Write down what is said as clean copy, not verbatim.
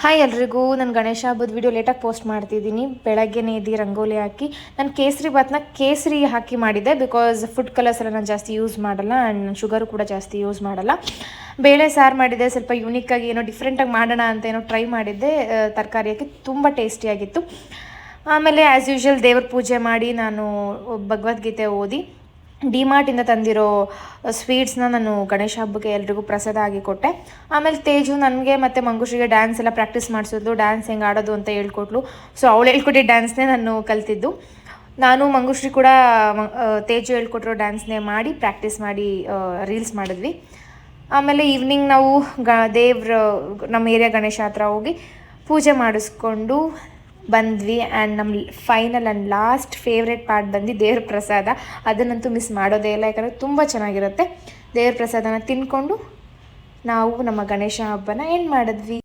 Hi ಎಲ್ರಿಗೂ. ನಾನು ಗಣೇಶ ಹಬ್ಬದ ವಿಡಿಯೋ ಲೇಟಾಗಿ ಪೋಸ್ಟ್ ಮಾಡ್ತಿದ್ದೀನಿ. ಬೆಳಗ್ಗೆನೇ ಎದ್ದು ರಂಗೋಲಿ ಹಾಕಿ ನಾನು ಕೇಸರಿ ಭಾತ್ನ ಕೇಸರಿ ಹಾಕಿ ಮಾಡಿದ್ದೆ. ಬಿಕಾಸ್ ಫುಡ್ ಕಲರ್ಸ್ ಎಲ್ಲ ನಾನು ಜಾಸ್ತಿ ಯೂಸ್ ಮಾಡಲ್ಲ ಆ್ಯಂಡ್ ನಾನು ಶುಗರು ಕೂಡ ಜಾಸ್ತಿ ಯೂಸ್ ಮಾಡಲ್ಲ. ಬೇಳೆ ಸಾರು ಮಾಡಿದ್ದೆ, ಸ್ವಲ್ಪ ಯೂನಿಕ್ಕಾಗಿ ಏನೋ ಡಿಫ್ರೆಂಟಾಗಿ ಮಾಡೋಣ ಅಂತ ಏನೋ ಟ್ರೈ ಮಾಡಿದ್ದೆ. ತರಕಾರಿ ಹಾಕಿ ತುಂಬ ಟೇಸ್ಟಿಯಾಗಿತ್ತು. ಆಮೇಲೆ ಆ್ಯಸ್ ಯೂಶ್ವಲ್ ದೇವ್ರ ಪೂಜೆ ಮಾಡಿ ನಾನು ಭಗವದ್ಗೀತೆ ಓದಿ ಡಿಮಾರ್ಟಿಂದ ತಂದಿರೋ ಸ್ವೀಟ್ಸ್ನ ನಾನು ಗಣೇಶ ಹಬ್ಬಕ್ಕೆ ಎಲ್ರಿಗೂ ಪ್ರಸಾದ ಆಗಿ ಕೊಟ್ಟೆ. ಆಮೇಲೆ ತೇಜು ನನಗೆ ಮತ್ತು ಮಂಗುಶ್ರಿಗೆ ಡ್ಯಾನ್ಸ್ ಎಲ್ಲ ಪ್ರಾಕ್ಟೀಸ್ ಮಾಡಿಸಿದ್ಲು. ಡ್ಯಾನ್ಸ್ ಹೆಂಗೆ ಆಡೋದು ಅಂತ ಹೇಳ್ಕೊಟ್ಲು. ಸೊ ಅವಳು ಹೇಳ್ಕೊಟ್ಟಿದ್ದ ಡ್ಯಾನ್ಸ್ನೇ ನಾನು ಕಲ್ತಿದ್ದು. ನಾನು ಮಂಗುಶ್ರೀ ಕೂಡ ತೇಜು ಹೇಳ್ಕೊಟ್ಟಿರೋ ಡ್ಯಾನ್ಸ್ನೇ ಮಾಡಿ ಪ್ರಾಕ್ಟೀಸ್ ಮಾಡಿ ರೀಲ್ಸ್ ಮಾಡಿದ್ವಿ. ಆಮೇಲೆ ಈವ್ನಿಂಗ್ ನಾವು ದೇವ್ರ ನಮ್ಮ ಏರಿಯಾ ಗಣೇಶ ಹತ್ರ ಹೋಗಿ ಪೂಜೆ ಮಾಡಿಸ್ಕೊಂಡು ಬಂದ್ವಿ. ಆ್ಯಂಡ್ ನಮ್ಮ final and last favourite part ಬಂದು ದೇವ್ರ ಪ್ರಸಾದ. ಅದನ್ನಂತೂ ಮಿಸ್ ಮಾಡೋದೇ ಇಲ್ಲ, ಯಾಕಂದರೆ ತುಂಬ ಚೆನ್ನಾಗಿರುತ್ತೆ. ದೇವ್ರ ಪ್ರಸಾದನ ತಿನ್ಕೊಂಡು ನಾವು ನಮ್ಮ ಗಣೇಶ ಹಬ್ಬನ ಎಂಡ್ ಮಾಡಿದ್ವಿ.